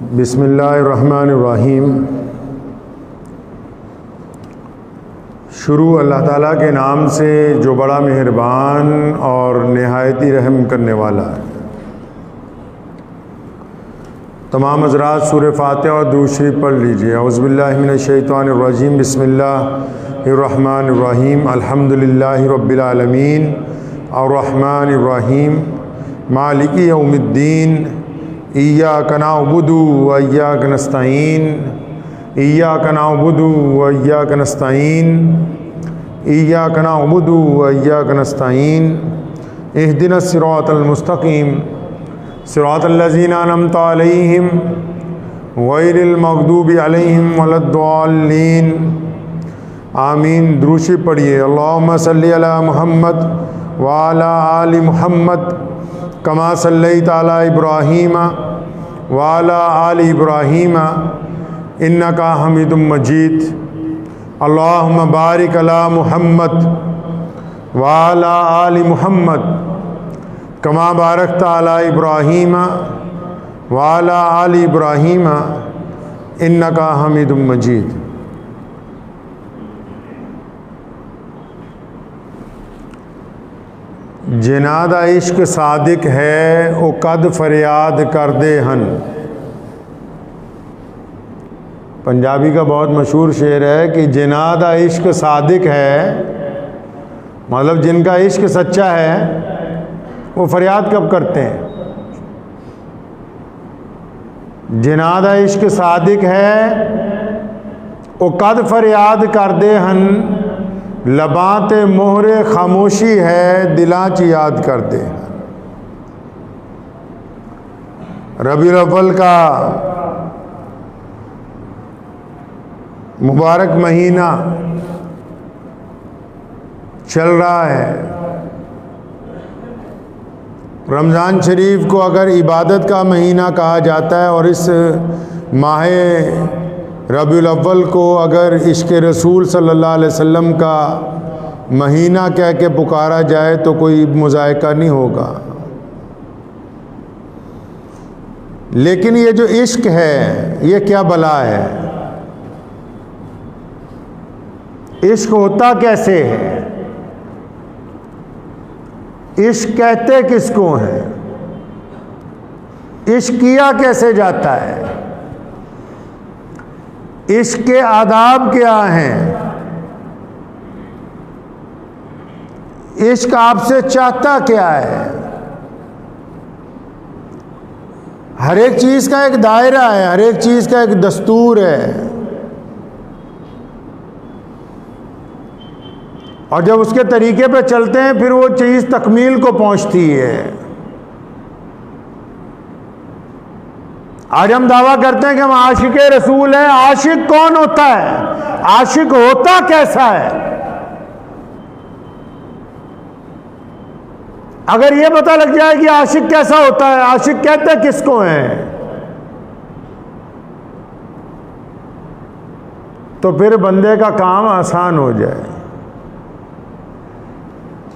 बिस्मिल्लाहिर्रहमानिर्रहीम। शुरू अल्लाह ताला के नाम से जो बड़ा मेहरबान और नहायती रहम करने वाला है। तमाम हज़रात सूरह फातिहा और दुरूद शरीफ पढ़ लीजिए। औज़ु बिल्लाहि मिनश शैतानिर्रजीम। बिस्मिल्लाहिर्रहमानिर्रहीम। अल्हम्दुलिल्लाहि रब्बिल आलमीन अर्रहमानिर्रहीम मालिकी यौमिद्दीन इय्याका नअबुदु व इय्याका नस्तईन इय्याका नअबुदु व इय्याका नस्तईन इय्याका नअबुदु व इय्याका नस्तईन इहदिनस सिरातल मुस्तकीम सिरातल लज़ीना अनअमता अलैहिम गैरिल मग़दूबि अलैहिम वलद्दाल्लीन। आमीन। दुरूद शरीफ पढ़िए। अल्लाहुम्मा सल्लि अला मुहम्मद व अला आलि मुहम्मद कमा सल्लैता अला इब्राहीम व अला आलि इब्राहीम इन्नका हमीदुम मजीद। अल्लाहुम्मा बारिक अला मुहम्मद व अला आलि मुहम्मद कमा बारकता अला इब्राहीम व अला आलि इब्राहीम इन्नका हमीदुम मजीद। जिनादा इश्क सादिक है ओ कद फरियाद कर दे हन। पंजाबी का बहुत मशहूर शेर है कि जिनादा इश्क सादिक है, मतलब जिनका इश्क सच्चा है वो फरियाद कब करते हैं। जिनादा इश्क सादिक है ओ कद फरियाद कर दे हन, लबाते मोहरे खामोशी है दिलाच याद कर दे। रबीउल अव्वल का मुबारक महीना चल रहा है। रमज़ान शरीफ को अगर इबादत का महीना कहा जाता है और इस माह रबीउल अव्वल को अगर इश्क़ रसूल सल्लल्लाहु अलैहि वसल्लम का महीना कह के पुकारा जाए तो कोई मुज़ायका नहीं होगा। लेकिन ये जो इश्क है ये क्या बला है। इश्क होता कैसे है, इश्क कहते किसको हैं, इश्क किया कैसे जाता है, इश्क के आदाब क्या हैं, इश्क आपसे चाहता क्या है। हर एक चीज़ का एक दायरा है, हर एक चीज़ का एक दस्तूर है। और जब उसके तरीके पे चलते हैं फिर वो चीज़ तकमील को पहुंचती है। आज हम दावा करते हैं कि हम आशिक रसूल हैं। आशिक कौन होता है, आशिक होता कैसा है। अगर ये पता लग जाए कि आशिक कैसा होता है, आशिक कहते किसको हैं, तो फिर बंदे का काम आसान हो जाए।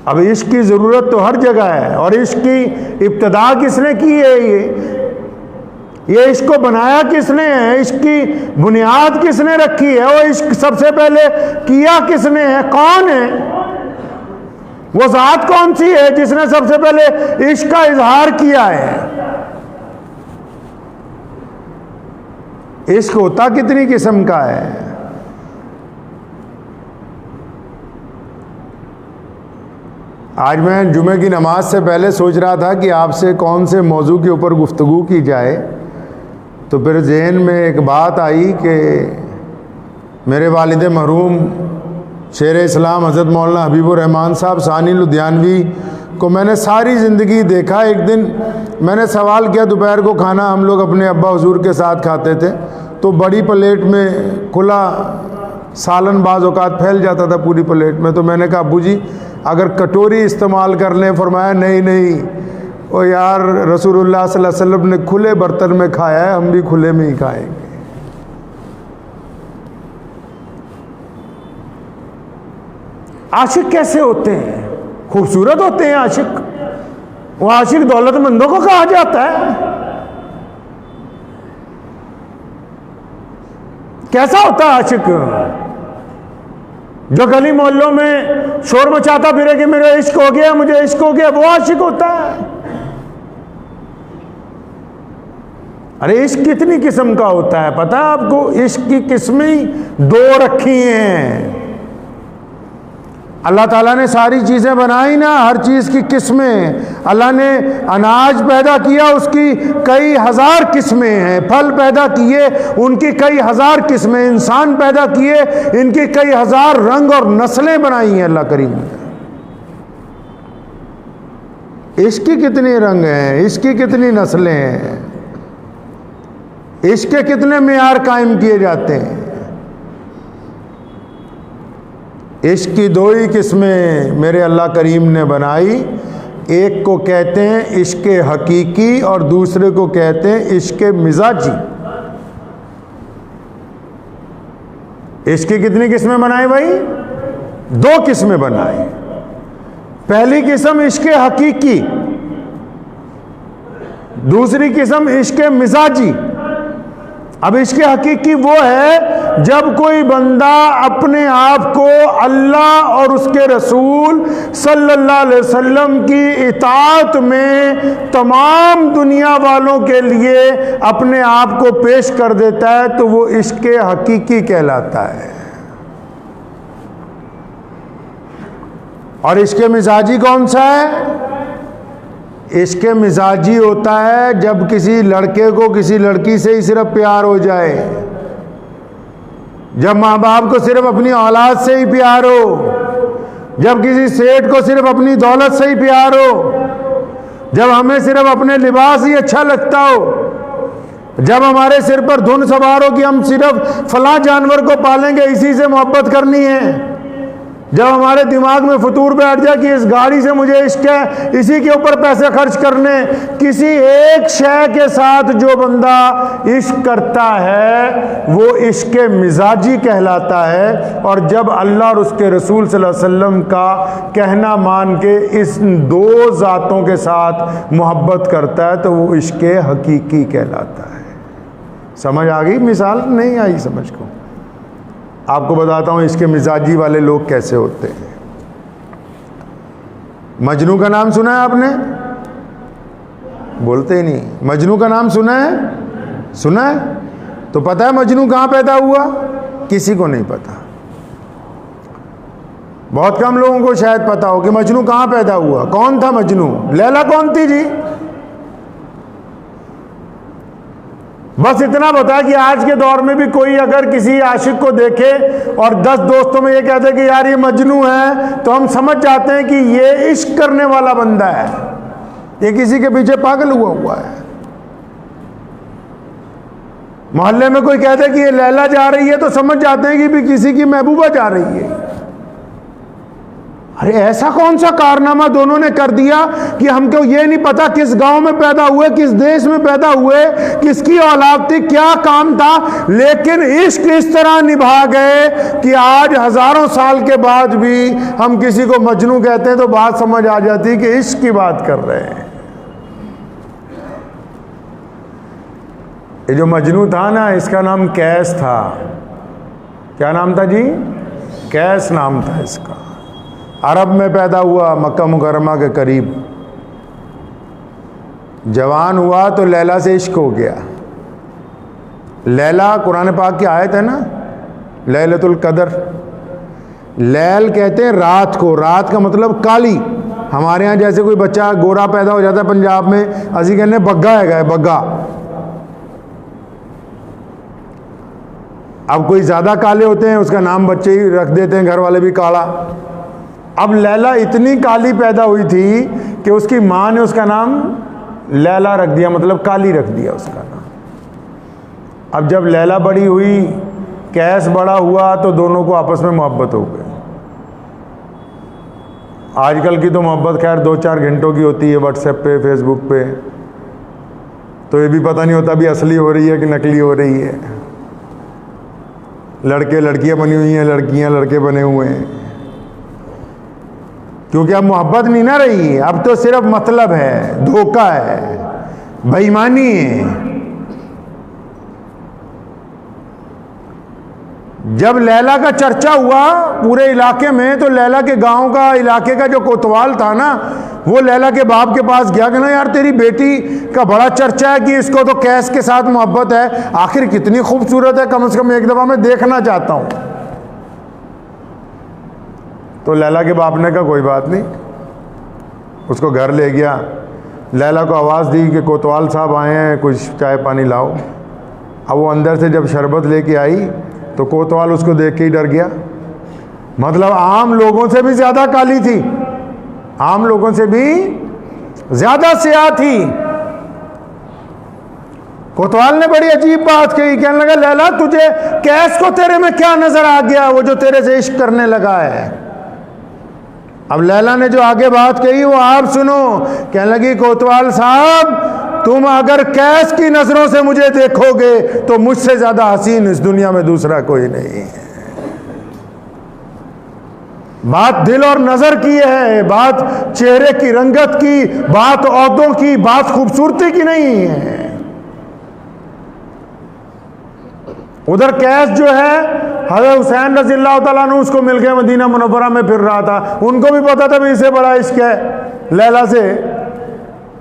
अब इश्क की ज़रूरत तो हर जगह है। और इश्क की इब्तिदा किसने की है, ये इश्क को बनाया किसने है, इश्क की बुनियाद किसने रखी है, वो इश्क सबसे पहले किया किसने है, कौन है, वो ज़ात कौन सी है जिसने सबसे पहले इश्क का इजहार किया है। इश्क होता कितनी किस्म का है। आज मैं जुमे की नमाज से पहले सोच रहा था कि आपसे कौन से मौजू के ऊपर गुफ्तगू की जाए, तो फिर ज़हन में एक बात आई कि मेरे वालिद मरहूम शेर इस्लाम हज़रत मौलाना हबीबुर रहमान साहब सानी लुधियानवी को मैंने सारी ज़िंदगी देखा। एक दिन मैंने सवाल किया, दोपहर को खाना हम लोग अपने अब्बा हुजूर के साथ खाते थे तो बड़ी प्लेट में खुला सालन बाज़ औक़ात फैल जाता था पूरी प्लेट में। तो मैंने कहा अब्बू जी अगर कटोरी इस्तेमाल कर लें। फरमाया नहीं नहीं, ओ यार रसूलुल्लाह सल्लल्लाहु अलैहि वसल्लम ने खुले बर्तन में खाया है, हम भी खुले में ही खाएंगे। आशिक कैसे होते हैं, खूबसूरत होते हैं आशिक। वो आशिक दौलतमंदों को कहा जाता है। कैसा होता है आशिक? जो गली मोहल्लों में शोर मचाता फिरे कि मेरा इश्क हो गया, मुझे इश्क हो गया, वो आशिक होता है। अरे इश्क कितनी किस्म का होता है पता है आपको? इश्क की किस्में 2 रखी हैं। अल्लाह ताला ने सारी चीज़ें बनाई ना, हर चीज़ की किस्में। अल्लाह ने अनाज पैदा किया, उसकी कई हज़ार किस्में हैं। फल पैदा किए, उनकी कई हज़ार किस्में। इंसान पैदा किए, इनकी कई हज़ार रंग और नस्लें बनाई हैं अल्लाह करीम ने। इसकी कितने रंग हैं, इसकी कितनी नस्लें हैं, इसके कितने मेयार कायम किए जाते हैं। इश्क की 2 ही किस्में मेरे अल्लाह करीम ने बनाई। एक को कहते हैं इश्क हकीकी और दूसरे को कहते हैं इश्क मिजाजी। इश्क की कितनी किस्में बनाई भाई? 2 किस्में बनाई। पहली किस्म इश्क हकीकी, दूसरी किस्म इश्क मिजाजी। अब इश्क हकीकी वो है जब कोई बंदा अपने आप को अल्लाह और उसके रसूल सल्लल्लाहु अलैहि वसल्लम की इताअत में तमाम दुनिया वालों के लिए अपने आप को पेश कर देता है, तो वो इश्क हकीकी कहलाता है। और इश्क मिजाजी कौन सा है? इश्क मिजाजी होता है जब किसी लड़के को किसी लड़की से ही सिर्फ प्यार हो जाए, जब माँ बाप को सिर्फ अपनी औलाद से ही प्यार हो, जब किसी सेठ को सिर्फ अपनी दौलत से ही प्यार हो, जब हमें सिर्फ अपने लिबास ही अच्छा लगता हो, जब हमारे सिर पर धुन सवार हो कि हम सिर्फ फलां जानवर को पालेंगे, इसी से मोहब्बत करनी है, जब हमारे दिमाग में फतूर बैठ जाए कि इस गाड़ी से मुझे इश्क है, इसी के ऊपर पैसे खर्च करने। किसी एक शय के साथ जो बंदा इश्क करता है वो इश्क मिजाजी कहलाता है। और जब अल्लाह और उसके रसूल सल्लल्लाहु अलैहि वसल्लम का कहना मान के इस 2 ज़ातों के साथ मोहब्बत करता है तो वो इश्क हकीकी कहलाता है। समझ आ गई? मिसाल नहीं आई समझ को? आपको बताता हूँ इसके मिजाजी वाले लोग कैसे होते हैं। मजनू का नाम सुना है आपने? बोलते ही नहीं। मजनू का नाम सुना है? सुना है? तो पता है मजनू कहाँ पैदा हुआ? किसी को नहीं पता। बहुत कम लोगों को शायद पता हो कि मजनू कहाँ पैदा हुआ। कौन था मजनू? लैला कौन थी जी? बस इतना बता कि आज के दौर में भी कोई अगर किसी आशिक को देखे और 10 दोस्तों में ये कहते कि यार ये मजनू है, तो हम समझ जाते हैं कि ये इश्क करने वाला बंदा है, ये किसी के पीछे पागल हुआ है। मोहल्ले में कोई कहते कि ये लैला जा रही है तो समझ जाते हैं कि भी किसी की महबूबा जा रही है। अरे ऐसा कौन सा कारनामा दोनों ने कर दिया कि हमको ये नहीं पता किस गांव में पैदा हुए, किस देश में पैदा हुए, किसकी औलाद थी, क्या काम था, लेकिन इश्क इस तरह निभा गए कि आज हजारों साल के बाद भी हम किसी को मजनू कहते हैं तो बात समझ आ जाती है कि इश्क की बात कर रहे हैं। ये जो मजनू था ना, इसका नाम कैस था। क्या नाम था जी? कैस नाम था इसका। अरब में पैदा हुआ, मक्का मुकर्रमा के करीब। जवान हुआ तो लैला से इश्क हो गया। लैला कुरान पाक की आयत है ना, लैलतुल कदर। लैल कहते हैं रात को। रात का मतलब काली। हमारे यहाँ जैसे कोई बच्चा गोरा पैदा हो जाता है पंजाब में, असी कहने बग्गा है, बग्गा। अब कोई ज़्यादा काले होते हैं, उसका नाम बच्चे ही रख देते हैं, घर वाले भी काला। अब लैला इतनी काली पैदा हुई थी कि उसकी माँ ने उसका नाम लैला रख दिया, मतलब काली रख दिया उसका नाम। अब जब लैला बड़ी हुई, कैस बड़ा हुआ, तो दोनों को आपस में मोहब्बत हो गई। आजकल की तो मोहब्बत खैर 2-4 घंटों की होती है व्हाट्सएप पे, फेसबुक पे, तो ये भी पता नहीं होता भी असली हो रही है कि नकली हो रही है। लड़के लड़कियां बनी हुई हैं, लड़कियां लड़के बने हुए हैं, क्योंकि अब मोहब्बत नहीं ना रही, अब तो सिर्फ मतलब है, धोखा है, बेईमानी है। जब लैला का चर्चा हुआ पूरे इलाके में, तो लैला के गांव का, इलाके का जो कोतवाल था ना, वो लैला के बाप के पास गया कि ना यार तेरी बेटी का बड़ा चर्चा है कि इसको तो कैस के साथ मोहब्बत है, आखिर कितनी खूबसूरत है, कम से कम एक दफ़ा मैं देखना चाहता हूँ। तो लैला के बाप ने कहा कोई बात नहीं, उसको घर ले गया। लैला को आवाज़ दी कि कोतवाल साहब आए हैं, कुछ चाय पानी लाओ। अब वो अंदर से जब शरबत लेके आई तो कोतवाल उसको देख के ही डर गया। मतलब आम लोगों से भी ज़्यादा काली थी, आम लोगों से भी ज़्यादा स्याह थी। कोतवाल ने बड़ी अजीब बात कही, कहने लगा लैला तुझे कैस को तेरे में क्या नज़र आ गया, वो जो तेरे से इश्क करने लगा है। अब लैला ने जो आगे बात कही वो आप सुनो। कहने लगी कोतवाल साहब तुम अगर कैस की नजरों से मुझे देखोगे तो मुझसे ज्यादा हसीन इस दुनिया में दूसरा कोई नहीं है। बात दिल और नजर की है, बात चेहरे की रंगत की, बात औदों की, बात खूबसूरती की नहीं है। उधर कैस जो है हज़रत हुसैन रज़ियल्लाहु तआला अन्हु उसको मिल गए, मदीना मुनव्वरा में फिर रहा था, उनको भी पता था भाई इसे बड़ा इश्क है लैला से।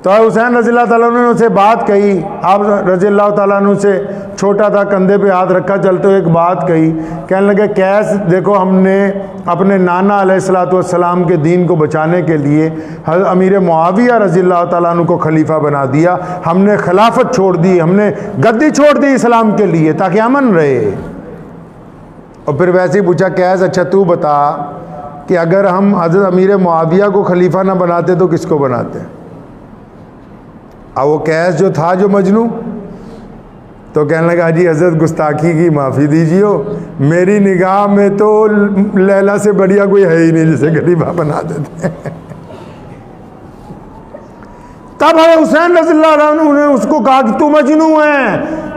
तो हुसैन रज़ियल्लाहु तआला अन्हु ने उसे बात कही। आप रज़ियल्लाहु तआला अन्हु से छोटा था, कंधे पे हाथ रखा चलते हुए एक बात कही। कहने लगे कैस देखो हमने अपने नाना अलैहिस्सलातु वस्सलाम के दीन को बचाने के लिए हज़रत अमीर मुआविया रज़ियल्लाहु तआला अन्हु को खलीफा बना दिया, हमने खिलाफत छोड़ दी, हमने गद्दी छोड़ दी इस्लाम के लिए ताकि अमन रहे। और फिर वैसे ही पूछा कैस अच्छा तू बता कि अगर हम हज़रत अमीर मुआविया को खलीफा ना बनाते तो किसको बनाते। अब वो कैस जो था जो मजनू, तो कहने लगा जी हज़रत गुस्ताखी की माफ़ी दीजिए, मेरी निगाह में तो लैला से बढ़िया कोई है ही नहीं जिसे खलीफा बना देते। तब हुसैन रज़ियल्लाहु अन्हु ने उसको कहा कि तू मजनू है,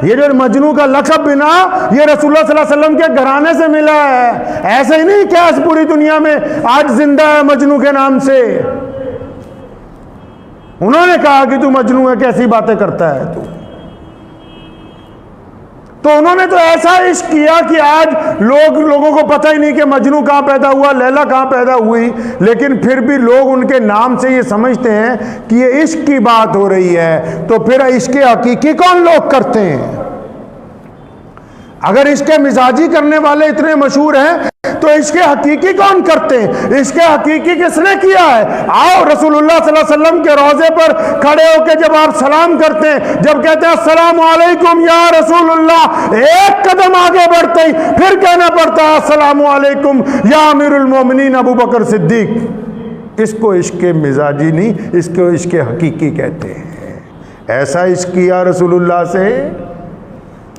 ये जो मजनू का लक़ब बिना ये रसूलुल्लाह सल्लल्लाहु अलैहि वसल्लम के घराने से मिला है, ऐसे ही नहीं कैस पूरी दुनिया में आज जिंदा है मजनू के नाम से। उन्होंने कहा कि तू मजनू है, कैसी बातें करता है तू। तो उन्होंने तो ऐसा इश्क किया कि आज लोगों को पता ही नहीं कि मजनू कहाँ पैदा हुआ, लैला कहाँ पैदा हुई, लेकिन फिर भी लोग उनके नाम से ये समझते हैं कि ये इश्क की बात हो रही है। तो फिर इश्क हकीकी कौन लोग करते हैं? अगर इसके मिजाजी करने वाले इतने मशहूर हैं तो इसके हकीकी कौन करते हैं? इसके हकीकी किसने किया है? आओ रसूलुल्लाह सल्लल्लाहु अलैहि वसल्लम के रोजे पर खड़े होकर जब आप सलाम करते हैं, जब कहते हैं अस्सलामु अलैकुम या रसूलुल्लाह, एक कदम आगे बढ़ते ही फिर कहना पड़ता है अस्सलामु अलैकुम या अमीरुल मोमिनीन अबू बकर सिद्दीक। इसको इसके मिजाजी नहीं, इसको इसके हकीकी कहते हैं। ऐसा इश्क किया रसूलुल्लाह से,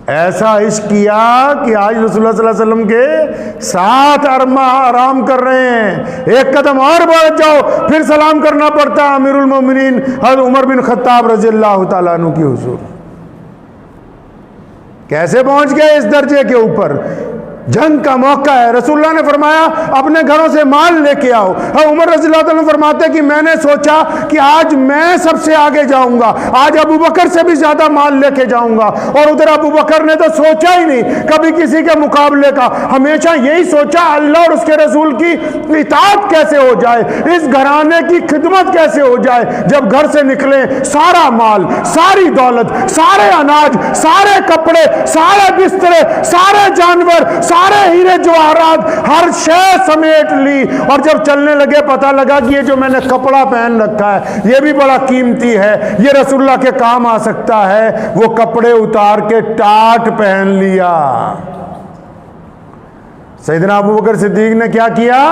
ऐसा इश्क किया कि आज रसूलुल्लाह सल्लल्लाहु अलैहि वसल्लम के साथ आराम कर रहे हैं। एक कदम और बढ़ जाओ फिर सलाम करना पड़ता है अमीरुल मोमिनीन हज़रत उमर बिन खत्ताब रज़ियल्लाहु तआला अन्हु की हुज़ूर। कैसे पहुंच गए इस दर्जे के ऊपर? जंग का मौका है, रसूलुल्लाह ने फरमाया अपने घरों से माल लेके आओ। उमर रज़ियल्लाहु अन्हु फरमाते कि मैंने सोचा कि आज मैं सबसे आगे जाऊंगा, आज अबू बकर से भी ज्यादा माल लेके जाऊंगा। और उधर अबू बकर ने तो सोचा ही नहीं कभी किसी के मुकाबले का, हमेशा यही सोचा अल्लाह और उसके रसूल की इताअत कैसे हो जाए, इस घराने की खिदमत कैसे हो जाए। जब घर से निकले सारा माल, सारी दौलत, सारे अनाज, सारे कपड़े, सारे बिस्तरे, सारे जानवर, सारे हीरे जवाहरात, हर शय समेट ली। और जब चलने लगे पता लगा कि ये जो मैंने कपड़ा पहन रखा है ये भी बड़ा कीमती है, ये रसूलुल्लाह के काम आ सकता है। वो कपड़े उतार के टाट पहन लिया। सैयदना अबू बकर सिद्दीक ने क्या किया?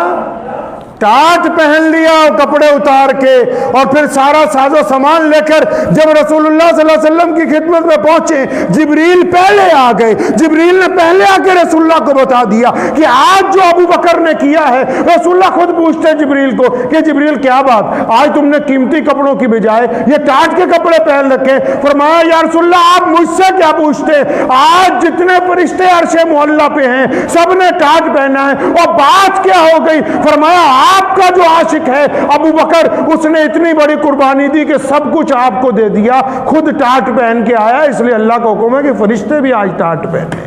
टाट पहन लिया कपड़े उतार के, और फिर सारा साजो सामान लेकर जब रसूलुल्लाह सल्लल्लाहु अलैहि वसल्लम की खिदमत में पहुंचे, जिब्रील पहले आ गए। जिब्रील ने पहले आके रसूलुल्लाह को बता दिया कि आज जो अबू बकर ने किया है। रसूलुल्लाह खुद पूछते जिब्रील को कि जिब्रील क्या बात, आज तुमने कीमती कपड़ों की बजाय ये टाट के कपड़े पहन रखे। फरमाया या रसूलुल्लाह आप मुझसे क्या पूछते, आज जितने फरिश्ते अर्शे मुअल्ला पे हैं सबने टाट पहना है। और बात क्या हो गई? फरमाया आपका जो आशिक है अबू बकर, उसने इतनी बड़ी कुर्बानी दी कि सब कुछ आपको दे दिया, खुद टाट पहन के आया, इसलिए अल्लाह का हुक्म है कि फरिश्ते भी आज टाट पहने।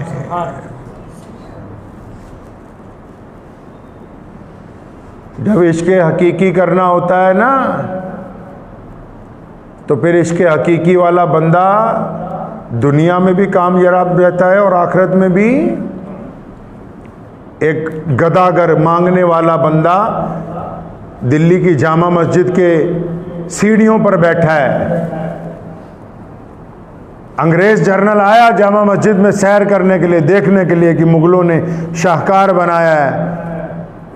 जब इश्क़ हकीकी करना होता है ना, तो फिर इश्क़ हकीकी वाला बंदा दुनिया में भी कामयाब रहता है और आखिरत में भी। एक गदागर मांगने वाला बंदा दिल्ली की जामा मस्जिद के सीढ़ियों पर बैठा है। अंग्रेज जर्नल आया जामा मस्जिद में सैर करने के लिए, देखने के लिए कि मुगलों ने शाहकार बनाया है।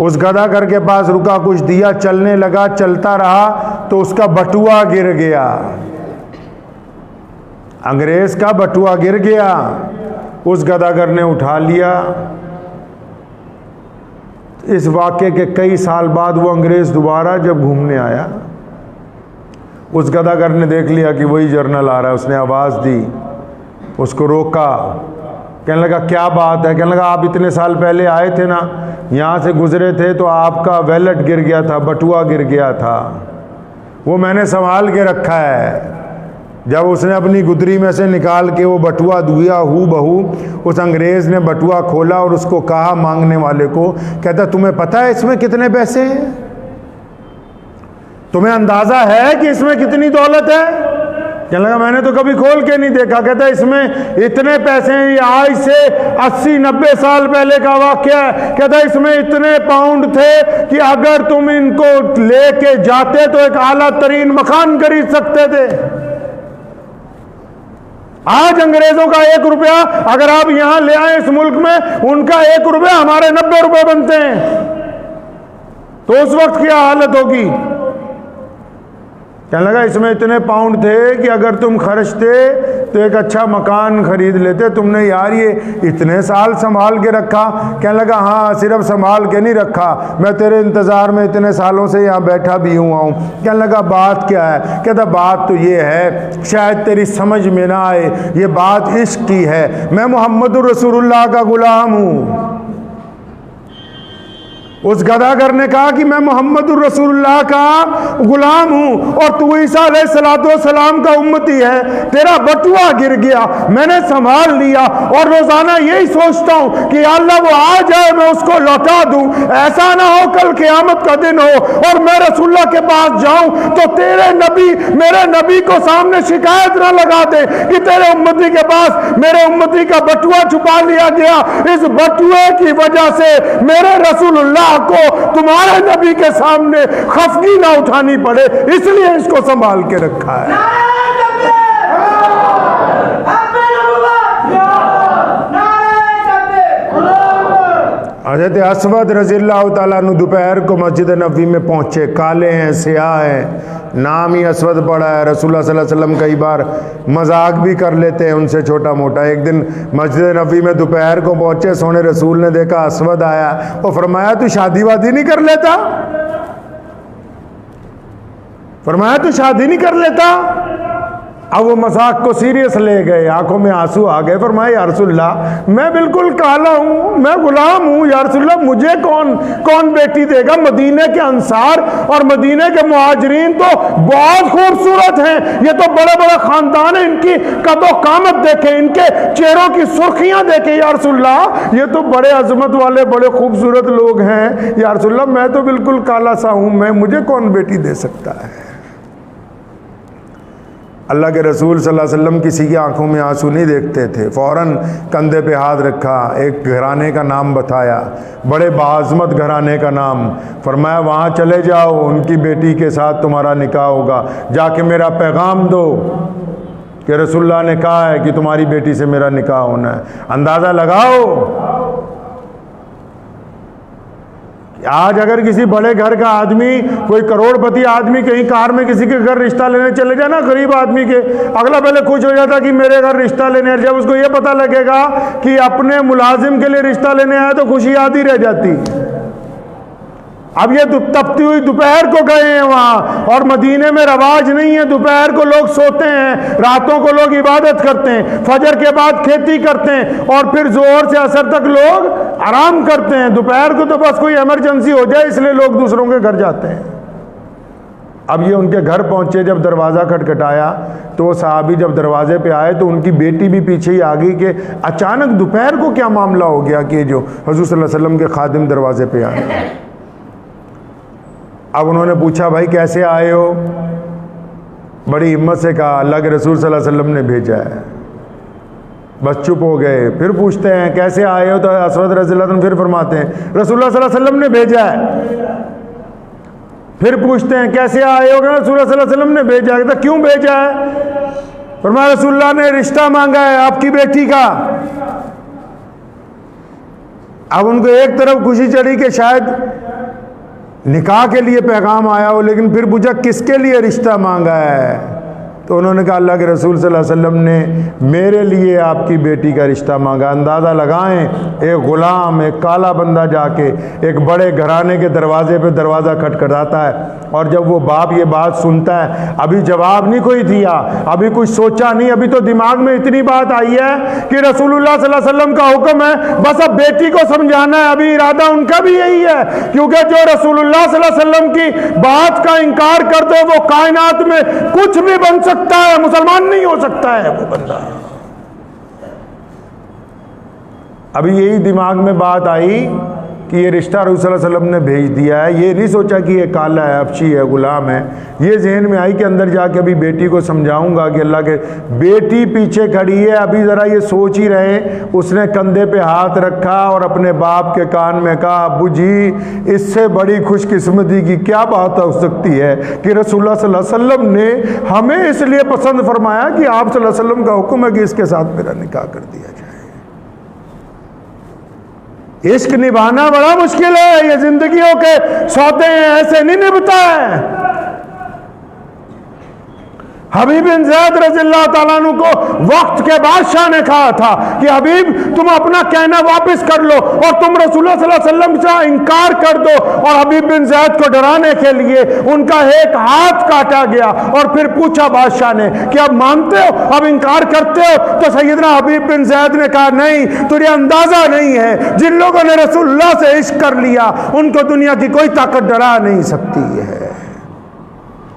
उस गदागर के पास रुका, कुछ दिया, चलने लगा, चलता रहा तो उसका बटुआ गिर गया। अंग्रेज का बटुआ गिर गया, उस गदागर ने उठा लिया। इस वाक़े के कई साल बाद वो अंग्रेज दोबारा जब घूमने आया, उस गदागर ने देख लिया कि वही जर्नल आ रहा है। उसने आवाज़ दी, उसको रोका, कहने लगा क्या बात है? कहने लगा आप इतने साल पहले आए थे ना, यहाँ से गुजरे थे तो आपका वैलेट गिर गया था, बटुआ गिर गया था, वो मैंने संभाल के रखा है। जब उसने अपनी गुदरी में से निकाल के वो बटुआ दिया हू बहू, उस अंग्रेज़ ने बटुआ खोला और उसको कहा मांगने वाले को, कहता तुम्हें पता है इसमें कितने पैसे हैं? तुम्हें अंदाज़ा है कि इसमें कितनी दौलत है? कहने लगा मैंने तो कभी खोल के नहीं देखा। कहता इसमें इतने पैसे हैं, आज से 80-90 साल पहले का वाक़या है। कहता इसमें इतने पाउंड थे कि अगर तुम इनको लेके जाते तो एक आला तरीन मकान खरीद सकते थे। आज अंग्रेजों का 1 रुपया अगर आप यहां ले आए इस मुल्क में, उनका 1 रुपया हमारे 90 रुपए बनते हैं। तो उस वक्त क्या हालत होगी? कहने लगा इसमें इतने पाउंड थे कि अगर तुम खर्चते तो एक अच्छा मकान खरीद लेते। तुमने यार ये इतने साल संभाल के रखा? कहने लगा हाँ, सिर्फ संभाल के नहीं रखा, मैं तेरे इंतज़ार में इतने सालों से यहाँ बैठा भी हुआ हूँ। कहने लगा बात क्या है? कहता बात तो ये है, शायद तेरी समझ में ना आए, ये बात इश्क की है। मैं मोहम्मदुर रसूलुल्लाह का गुलाम हूँ। उस गदागर ने कहा कि मैं मोहम्मदुर रसूलुल्लाह का गुलाम हूं और तू ईसा अलैहिस्सलाम का उम्मती है। तेरा बटुआ गिर गया, मैंने संभाल लिया और रोजाना यही सोचता हूं कि अल्लाह वो आ जाए, मैं उसको लौटा दूं। ऐसा ना हो कल क़यामत का दिन हो और मैं रसूलुल्लाह के पास जाऊं तो तेरे नबी मेरे नबी को सामने शिकायत ना लगा दे कि तेरे उम्मती के पास मेरे उम्मती का बटुआ छुपा लिया गया। इस बटुए की वजह से मेरे रसूलुल्लाह को तुम्हारे नबी के सामने खफगी ना उठानी पड़े, इसलिए इसको संभाल के रखा है। हज़रत असवद रज़ियल्लाहु ताला अन्हु दोपहर को मस्जिद नबवी में पहुंचे। काले हैं, स्याह हैं, नाम ही असवद पड़ा है। रसूलुल्लाह सल्लल्लाहु अलैहि वसल्लम कई बार मजाक भी कर लेते हैं उनसे छोटा मोटा। एक दिन मस्जिद नबवी में दोपहर को पहुंचे, सोने रसूल ने देखा असवद आया और फरमाया तू शादी वादी नहीं कर लेता? फरमाया तू शादी नहीं कर लेता? अब वो मजाक को सीरियस ले गए, आंखों में आंसू आ गए। फरमाया या रसूलल्लाह मैं बिल्कुल काला हूँ, मैं गुलाम हूँ, या रसूलल्लाह मुझे कौन बेटी देगा? मदीने के अंसार और मदीने के मुहाजिरीन तो बहुत खूबसूरत हैं, ये तो बड़े बड़े खानदान है, इनकी कदो कामत देखे, इनके चेहरों की सुर्खियां देखे या रसूलल्लाह, ये तो बड़े अजमत वाले बड़े खूबसूरत लोग हैं। या रसूलल्लाह मैं तो बिल्कुल काला सा हूँ, मुझे कौन बेटी दे सकता है? अल्लाह के रसूल सल्लल्लाहु अलैहि वसल्लम किसी की आंखों में आंसू नहीं देखते थे। फ़ौरन कंधे पे हाथ रखा, एक घराने का नाम बताया, बड़े बाज़मत घराने का नाम। फरमाया वहाँ चले जाओ, उनकी बेटी के साथ तुम्हारा निकाह होगा, जाके मेरा पैगाम दो कि रसूलुल्लाह ने कहा है कि तुम्हारी बेटी से मेरा निकाह होना है। अंदाज़ा लगाओ आज अगर किसी बड़े घर का आदमी, कोई करोड़पति आदमी कहीं कार में किसी के घर रिश्ता लेने चले जाए ना, गरीब आदमी के, अगला पहले खुश हो जाता कि मेरे घर रिश्ता लेने। जब उसको ये पता लगेगा कि अपने मुलाजिम के लिए रिश्ता लेने आया तो खुशी आती रह जाती। अब ये तपती हुई दोपहर को गए हैं वहाँ, और मदीने में रवाज नहीं है, दोपहर को लोग सोते हैं, रातों को लोग इबादत करते हैं, फजर के बाद खेती करते हैं और फिर जोहर से असर तक लोग आराम करते हैं। दोपहर को तो बस कोई इमरजेंसी हो जाए इसलिए लोग दूसरों के घर जाते हैं। अब ये उनके घर पहुंचे, जब दरवाज़ा खटखटाया तो वो सहाबी जब दरवाजे पे आए तो उनकी बेटी भी पीछे ही आ गई कि अचानक दोपहर को क्या मामला हो गया कि जो हुज़ूर सल्लल्लाहु अलैहि वसल्लम के खादिम दरवाजे पे आए। अब उन्होंने पूछा भाई कैसे आए हो? बड़ी हिम्मत से कहा अल्लाह के रसूल सल्लल्लाहु अलैहि वसल्लम ने भेजा है। बस चुप हो गए। फिर पूछते हैं कैसे आए हो? तो असवद रज़ियल्लाहु अन्हु फिर फरमाते हैं रसूलुल्लाह सल्लल्लाहु अलैहि वसल्लम ने भेजा है। फिर पूछते हैं कैसे आए हो? रसूलुल्लाह सल्लल्लाहु अलैहि वसल्लम ने भेजा है। तो क्यों भेजा है? फरमाया रसूलुल्लाह ने रिश्ता मांगा है आपकी बेटी का। अब उनको एक तरफ खुशी चढ़ी कि शायद निकाह के लिए पैगाम आया हो, लेकिन फिर पूछा किसके लिए रिश्ता मांगा है? तो उन्होंने कहा अल्लाह के रसूल सल्लल्लाहु अलैहि वसल्लम ने मेरे लिए आपकी बेटी का रिश्ता मांगा। अंदाज़ा लगाएं, एक ग़ुलाम, एक काला बंदा जाके एक बड़े घराने के दरवाजे पे दरवाज़ा खटखटाता है, और जब वो बाप ये बात सुनता है, अभी जवाब नहीं कोई दिया, अभी कुछ सोचा नहीं, अभी तो दिमाग में इतनी बात आई है कि रसूलुल्लाह सल्लल्लाहु अलैहि वसल्लम का हुक्म है, बस अब बेटी को समझाना है। अभी इरादा उनका भी यही है, क्योंकि जो रसूलुल्लाह सल्लल्लाहु अलैहि वसल्लम की बात का इनकार कर दे वो कायनात में कुछ भी बन सकता है, मुसलमान नहीं हो सकता है वो बंदा। अभी यही दिमाग में बात आई कि ये रिश्ता रसूल सल्लल्लाहु अलैहि वसल्लम ने भेज दिया है। ये नहीं सोचा कि ये काला है, हबशी है, गुलाम है। ये जहन में आई कि अंदर जाके अभी बेटी को समझाऊंगा कि अल्लाह के बेटी पीछे खड़ी है, अभी ज़रा ये सोच ही रहे। उसने कंधे पे हाथ रखा और अपने बाप के कान में कहा अब्बू जी, इससे बड़ी खुशकिस्मती की क्या बात हो सकती है कि रसूलुल्लाह सल्लल्लाहु अलैहि वसल्लम ने हमें इसलिए पसंद फरमाया कि आप सल्लल्लाहु अलैहि वसल्लम का हुक्म है कि इसके साथ मेरा निकाह कर दिया जाए। इश्क निभाना बड़ा मुश्किल है, ये जिंदगियों के सौदे हैं, ऐसे नहीं निभता है। हबीब बिन ज़ैद रज़ियल्लाहु ताला अन्हु को वक्त के बादशाह ने कहा था कि हबीब तुम अपना कहना वापस कर लो और तुम रसूलुल्लाह सल्लल्लाहु अलैहि वसल्लम से इनकार कर दो। और हबीब बिन ज़ैद को डराने के लिए उनका एक हाथ काटा गया और फिर पूछा बादशाह ने कि अब मानते हो, अब इनकार करते हो? तो सैयदना हबीब बिन ज़ैद ने कहा नहीं, तुझे अंदाजा नहीं है, जिन लोगों ने रसूलुल्लाह से इश्क कर लिया उनको दुनिया की कोई ताकत डरा नहीं सकती है।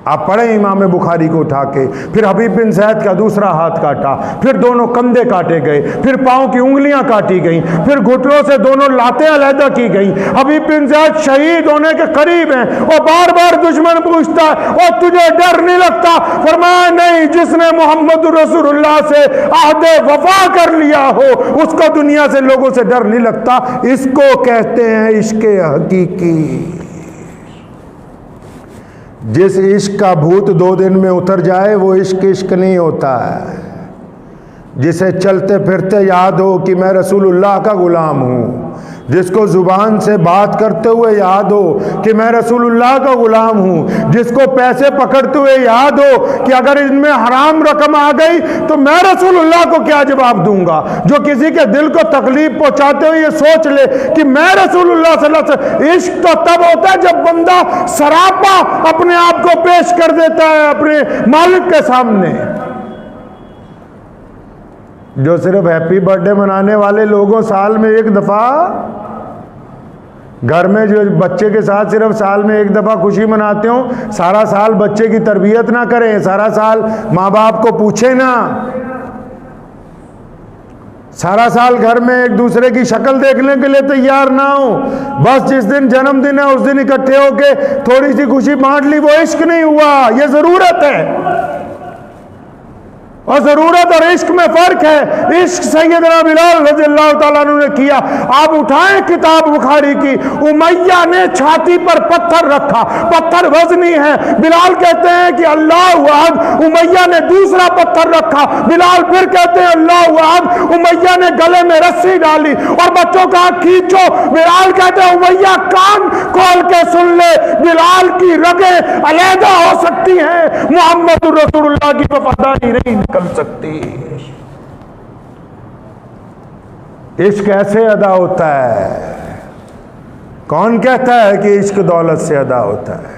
आप पढ़ें इमाम बुखारी को उठा के। फिर हबीब बिन ज़ैद का दूसरा हाथ काटा, फिर दोनों कंधे काटे गए, फिर पाँव की उंगलियां काटी गई, फिर घुटनों से दोनों लातें अलहदा की गई। हबीब बिन ज़ैद शहीद होने के करीब हैं और बार बार दुश्मन पूछता है और तुझे डर नहीं लगता? फरमाया नहीं, जिसने मोहम्मद रसूलुल्लाह से आहदे वफा कर लिया हो उसको दुनिया से लोगों से डर नहीं लगता। इसको कहते हैं इश्क़ हकीकी। जिस इश्क का भूत 2 दिन में उतर जाए वो इश्क इश्क नहीं होता है। जिसे चलते फिरते याद हो कि मैं रसूलुल्लाह का गुलाम हूँ, जिसको ज़ुबान से बात करते हुए याद हो कि मैं रसूलुल्लाह का गुलाम हूँ, जिसको पैसे पकड़ते हुए याद हो कि अगर इनमें हराम रकम आ गई तो मैं रसूलुल्लाह को क्या जवाब दूंगा, जो किसी के दिल को तकलीफ पहुँचाते हुए ये सोच ले कि मैं रसूलुल्लाह सल्लल्लाहु अलैहि वसल्लम। इश्क तो तब होता है जब बंदा सरापा अपने आप को पेश कर देता है अपने मालिक के सामने। जो सिर्फ हैप्पी बर्थडे मनाने वाले लोगों साल में एक दफ़ा, घर में जो बच्चे के साथ सिर्फ साल में एक दफ़ा खुशी मनाते हो, सारा साल बच्चे की तरबियत ना करें, सारा साल माँ बाप को पूछे ना, सारा साल घर में एक दूसरे की शक्ल देखने के लिए तैयार ना हो, बस जिस दिन जन्मदिन है उस दिन इकट्ठे होके थोड़ी सी खुशी बांट ली, वो इश्क नहीं हुआ, ये ज़रूरत है। और ज़रूरत और इश्क में फ़र्क है। इश्क सैयदना बिलाल रज़ियल्लाहु ताला अन्हु ने किया। आप उठाएं किताब बुखारी की, उमैया ने छाती पर पत्थर रखा, पत्थर वज़नी है। बिलाल कहते हैं कि अल्लाहु अकबर, उमैया ने दूसरा पत्थर रखा, बिलाल फिर कहते हैं अल्लाहु अकबर, उमैया ने गले में रस्सी डाली और बच्चों का खींचो, बिलाल कहते हैं उमैया कान खोल के सुन ले, बिलाल की रगें अलहदा हो सकती हैं, मोहम्मद रसूलुल्लाह की वफादारी नहीं कर सकती। इश्क ऐसे अदा होता है। कौन कहता है कि इश्क दौलत से अदा होता है?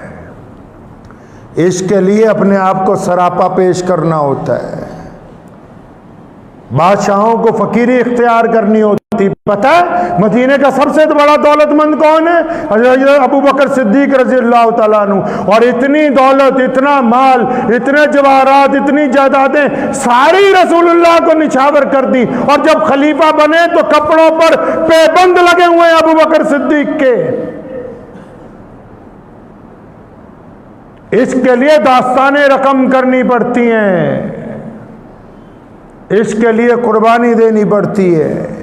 इश्क के लिए अपने आप को सरापा पेश करना होता है। बादशाहों को फकीरी इख्तियार करनी होती। पता है मदीने का सबसे बड़ा दौलतमंद कौन है? अबू बकर सिद्दीक रज़ियल्लाहु ताला अन्हु। और इतनी दौलत, इतना माल, इतने जवाहरात, इतनी जायदादें सारी रसूलुल्लाह को निछावर कर दी। और जब खलीफा बने तो कपड़ों पर पेबंद लगे हुए अबू बकर सिद्दीक के। इश्क के लिए दास्तानें रकम करनी पड़ती हैं, इश्क के लिए कुर्बानी देनी पड़ती है।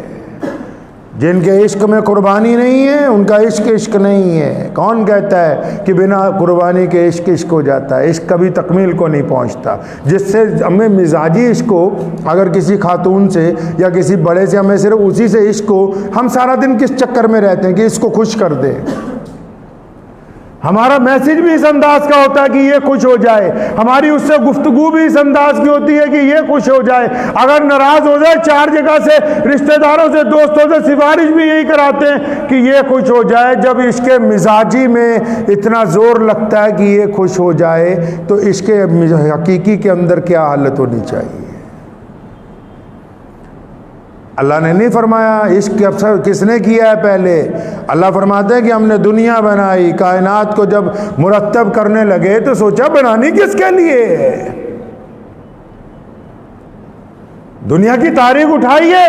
जिनके इश्क में कुर्बानी नहीं है उनका इश्क इश्क नहीं है। कौन कहता है कि बिना कुर्बानी के इश्क इश्क हो जाता है? इश्क कभी तकमील को नहीं पहुंचता। जिससे हमें मिजाजी इश्क हो, अगर किसी खातून से या किसी बड़े से हमें सिर्फ उसी से इश्क हो, हम सारा दिन किस चक्कर में रहते हैं कि इसको खुश कर दे। हमारा मैसेज भी इस अंदाज का होता है कि ये खुश हो जाए, हमारी उससे गुफ्तगू भी इस अंदाज की होती है कि ये खुश हो जाए। अगर नाराज हो जाए, 4 जगह से, रिश्तेदारों से, दोस्तों से सिफारिश भी यही कराते हैं कि ये खुश हो जाए। जब इसके मिजाजी में इतना जोर लगता है कि ये खुश हो जाए, तो इसके हकीकी के अंदर क्या हालत होनी चाहिए? अल्लाह ने नहीं फरमाया इश्क अक्सर किसने किया है पहले। अल्लाह फरमाते हैं कि हमने दुनिया बनाई, कायनात को जब मुरत्तब करने लगे तो सोचा बनानी किसके लिए? दुनिया की तारीख उठाइए,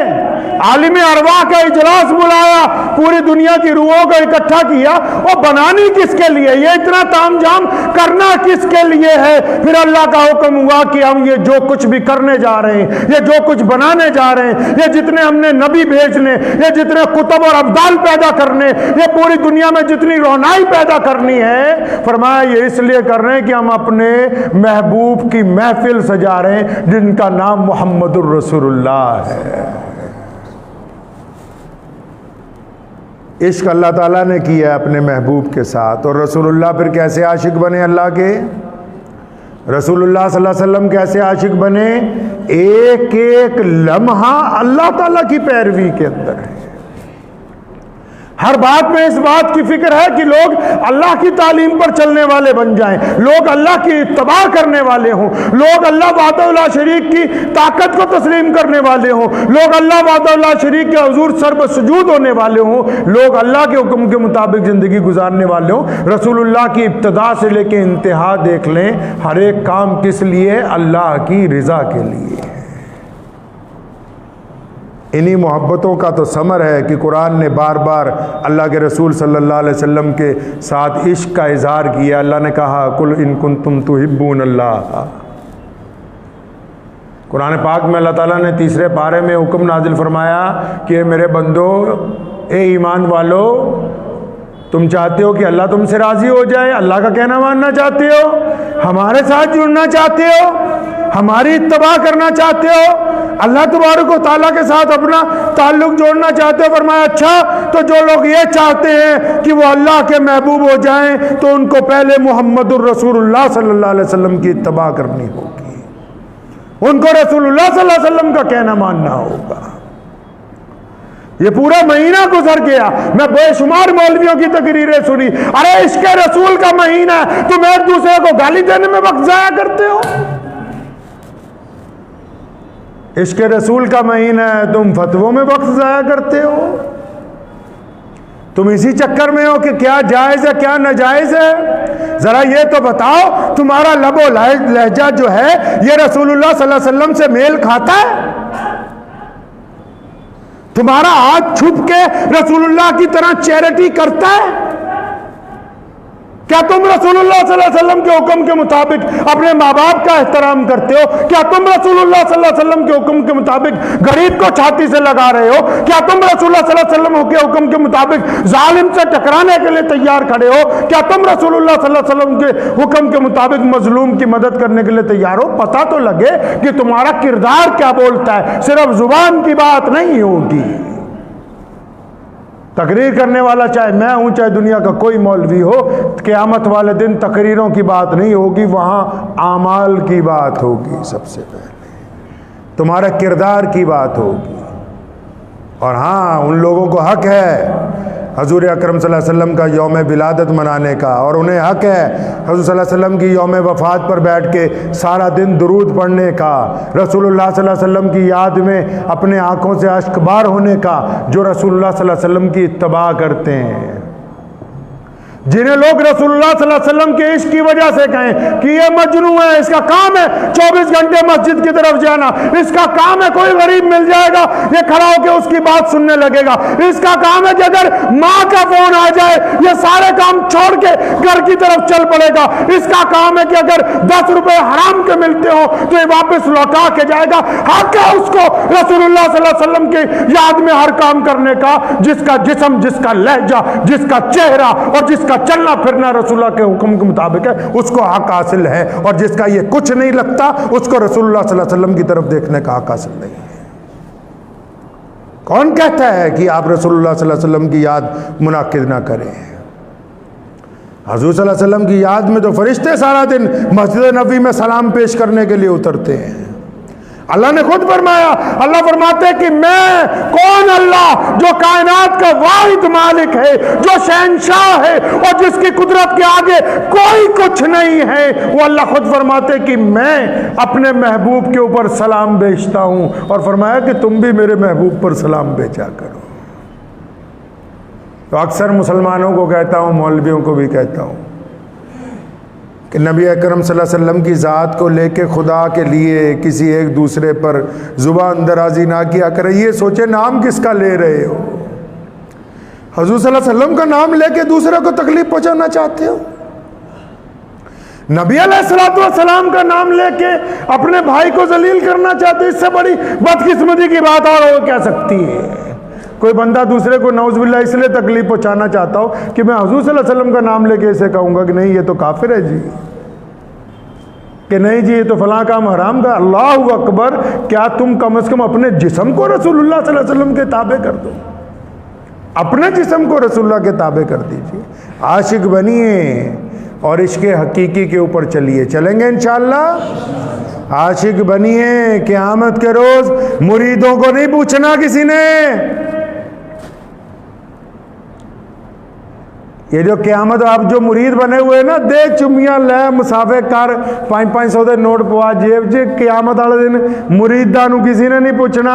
आलिम अरवाह का इजलास बुलाया, पूरी दुनिया की रूहों को इकट्ठा किया, और बनानी किसके लिए? ये इतना तामझाम करना किसके लिए है? फिर अल्लाह का हुक्म हुआ कि हम ये जो कुछ भी करने जा रहे हैं, ये जो कुछ बनाने जा रहे हैं, ये जितने हमने नबी भेजने, ये जितने कुतुब और अब्दाल पैदा करने, ये पूरी दुनिया में जितनी रोनाई पैदा करनी है, फरमाया ये इसलिए कर रहे हैं कि हम अपने महबूब की महफिल सजा रहे हैं जिनका नाम मोहम्मदुर रसूलुल्लाह है। इश्क अल्लाह ताला ने किया है अपने महबूब के साथ। और रसूलुल्लाह फिर कैसे आशिक बने अल्लाह के? रसूलुल्लाह सल्लल्लाहु अलैहि वसल्लम कैसे आशिक बने? एक एक लम्हा अल्लाह ताला की पैरवी के अंदर है। हर बात में इस बात की फिक्र है कि लोग अल्लाह की तालीम पर चलने वाले बन जाएं, लोग अल्लाह की इत्तबा करने वाले हों, लोग अल्लाह वाहदहुल्ला शरीक की ताकत को तस्लीम करने वाले हों, लोग अल्लाह वाहदहुल्ला शरीक के हुजूर सर्ब सुजूद होने वाले हों, लोग अल्लाह के हुक्म के मुताबिक ज़िंदगी गुजारने वाले हों। रसूलुल्लाह की इब्तिदा से लेकर इंतहा देख लें, हर एक काम किस लिए? अल्लाह की रज़ा के लिए। इन्हीं मोहब्बतों का तो समर है कि कुरान ने बार बार अल्लाह के रसूल सल्लल्लाहु अलैहि वसल्लम के साथ इश्क का इजहार किया। अल्लाह ने कहा कुल इन कुंतुम तुहिब्बून अल्लाह। कुरान पाक में अल्लाह ताला ने 3 पारे में हुक्म नाजिल फरमाया कि मेरे बंदो, ए ईमान वालो, तुम चाहते हो कि अल्लाह तुमसे राजी हो जाए, अल्लाह का कहना मानना चाहते हो, हमारे साथ जुड़ना चाहते हो, हमारी इत्तबा करना चाहते हो, अल्लाह तबारक व तआला के साथ अपना ताल्लुक जोड़ना चाहते हो। फरमाया अच्छा, तो जो लोग ये चाहते हैं कि वो अल्लाह के महबूब हो जाएं, तो उनको पहले मुहम्मदुर रसूलुल्लाह सल्लल्लाहु अलैहि वसल्लम की इत्तबा करनी होगी, उनको रसूलुल्लाह सल्लल्लाहु अलैहि वसल्लम का कहना मानना होगा। ये पूरा महीना गुजर गया, मैं बेशुमार मौलवियों की तकरीरें सुनी, अरे इसके रसूल का महीना है, तुम एक दूसरे को गाली देने में वक्त जाया करते हो। इसके रसूल का महीना है, तुम फतवों में वक्त जाया करते हो। तुम इसी चक्कर में हो कि क्या जायज़ है क्या नाजायज़ है। ज़रा ये तो बताओ, तुम्हारा लबो लहजा जो है ये रसूलुल्लाह सल्लल्लाहु अलैहि वसल्लम से मेल खाता है? तुम्हारा हाथ छुप के रसूलुल्लाह की तरह चैरिटी करता है? क्या तुम रसूलुल्लाह सल्लल्लाहु अलैहि वसल्लम के हुक्म के मुताबिक अपने माँ बाप का एहतराम करते हो? क्या तुम रसूलुल्लाह सल्लल्लाहु अलैहि वसल्लम के हुक्म के मुताबिक गरीब को छाती से लगा रहे हो? क्या तुम रसूलुल्लाह सल्लल्लाहु अलैहि वसल्लम के हुक्म के मुताबिक जालिम से टकराने के लिए तैयार खड़े हो? क्या तुम रसूलुल्लाह सल्लल्लाहु अलैहि वसल्लम के हुक्म के मुताबिक मजलूम की मदद करने के लिए तैयार हो? पता तो लगे कि तुम्हारा किरदार क्या बोलता है, सिर्फ जुबान की बात नहीं होगी। तकरीर करने वाला चाहे मैं हूं चाहे दुनिया का कोई मौलवी हो, क़यामत वाले दिन तकरीरों की बात नहीं होगी, वहां आमाल की बात होगी। सबसे पहले तुम्हारा किरदार की बात होगी। और हाँ, उन लोगों को हक है हजूर अकरम सल्लल्लाहु अलैहि वसल्लम का यौम विलादत मनाने का, और उन्हें हक है हजूर सल्लल्लाहु अलैहि वसल्लम की यौम वफ़ात पर बैठ के सारा दिन दुरूद पढ़ने का, रसूलुल्लाह सल्लल्लाहु अलैहि वसल्लम की याद में अपने आँखों से अश्कबार होने का, जो रसूलुल्लाह सल्लल्लाहु अलैहि वसल्लम की इत्तबा करते हैं। जिन्हें लोग रसूलुल्लाह सल्लल्लाहु अलैहि वसल्लम के इश्क की वजह से कहें कि ये मजनू है, इसका काम है 24 घंटे मस्जिद की तरफ जाना, इसका काम है कोई गरीब मिल जाएगा ये खड़ा होकर उसकी बात सुनने लगेगा, इसका काम है कि अगर माँ का फोन आ जाए ये सारे काम छोड़ के घर की तरफ चल पड़ेगा, इसका काम है कि अगर 10 रुपए हराम के मिलते हो तो ये वापस लौटा के जाएगा। हक है उसको रसूलुल्लाह सल्लल्लाहु अलैहि वसल्लम की याद में हर काम करने का, जिसका जिस्म, जिसका लहजा, जिसका चेहरा और जिसका चलना फिरना रसूलुल्लाह के हुक्म के मुताबिक है, उसको हक हासिल है। और जिसका ये कुछ नहीं लगता उसको रसूलुल्लाह सल्लल्लाहु अलैहि वसल्लम की तरफ देखने का हक हासिल नहीं है। कौन कहता है कि आप रसूलुल्लाह सल्लल्लाहु अलैहि वसल्लम की याद मुनाकिद ना करें? हुजूर सल्लल्लाहु अलैहि वसल्लम की याद में तो फरिश्ते सारा दिन मस्जिद नबी में सलाम पेश करने के लिए उतरते हैं। अल्लाह ने खुद फरमाया, अल्लाह फरमाते हैं कि मैं कौन अल्लाह जो कायनात का वाहिद मालिक है, जो शहंशाह है और जिसकी कुदरत के आगे कोई कुछ नहीं है, वो अल्लाह खुद फरमाते हैं कि मैं अपने महबूब के ऊपर सलाम भेजता हूं। और फरमाया कि तुम भी मेरे महबूब पर सलाम भेजा करो। तो अक्सर मुसलमानों को कहता हूं, मौलवियों को भी कहता हूं कि नबी अकरम सल्लल्लाहु अलैहि वसल्लम की ज़ात को लेके खुदा के लिए किसी एक दूसरे पर ज़ुबान दराजी ना किया करें। ये सोचे नाम किसका ले रहे हो? हुजूर सल्लल्लाहु अलैहि वसल्लम का नाम लेके दूसरे को तकलीफ पहुंचाना चाहते हो? नबी अलैहिस्सलातु वस्सलाम का नाम लेके अपने भाई को जलील करना चाहते हो? इससे बड़ी बदकिस्मती की बात और हो क्या सकती है? कोई बंदा दूसरे को नौज़ुबिल्लाह इसलिए तकलीफ पहुंचाना चाहता हो कि मैं हुजूर सल्लल्लाहु अलैहि वसल्लम का नाम लेके इसे कहूंगा कि नहीं ये तो काफिर है जी, कि नहीं जी ये तो फलां काम हराम का। अल्लाहु अकबर, क्या तुम कम से कम अपने जिस्म को रसूलुल्लाह सल्लल्लाहु अलैहि वसल्लम के ताबे कर दो? अपने जिस्म को रसूलुल्लाह के ताबे कर दीजिए। आशिक बनिए और इश्क़ हकीकी के ऊपर चलिए। चलेंगे इंशाअल्लाह? आशिक बनिए, क़यामत के रोज़ मुरीदों को नहीं पूछना किसी ने। ये जो क़यामत, आप जो मुरीद बने हुए ना, दे चुमियां ले मुसाफे कर 500 दे नोट पवा जेब च, क़यामत वाले दिन मुरीदा नू किसी ने नहीं पूछना।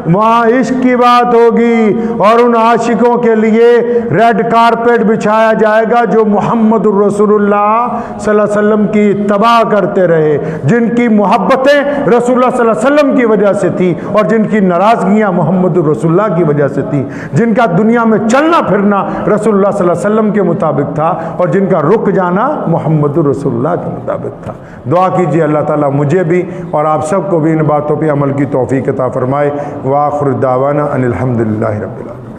वहाँ इश्क की बात होगी और उन आशिकों के लिए रेड कारपेट बिछाया जाएगा जो मोहम्मद रसूलुल्लाह सल्लल्लाहु अलैहि वसल्लम की तबाह करते रहे, जिनकी मोहब्बतें रसूलुल्लाह सल्लल्लाहु अलैहि वसल्लम की वजह से थी और जिनकी नाराज़गियाँ मोहम्मद रसूलुल्लाह की वजह से थी, जिनका दुनिया में चलना फिरना रसूलुल्लाह सल्लल्लाहु अलैहि वसल्लम के मुताबिक था और जिनका रुक जाना मोहम्मद रसूलुल्लाह के मुताबिक था। दुआ कीजिए अल्लाह ताला मुझे भी और आप सबको भी इन बातों पे अमल की तौफीक अता फरमाए। व आखिर दावाना अनिल हम्दुलिल्लाहि रब्बिल आलमीन।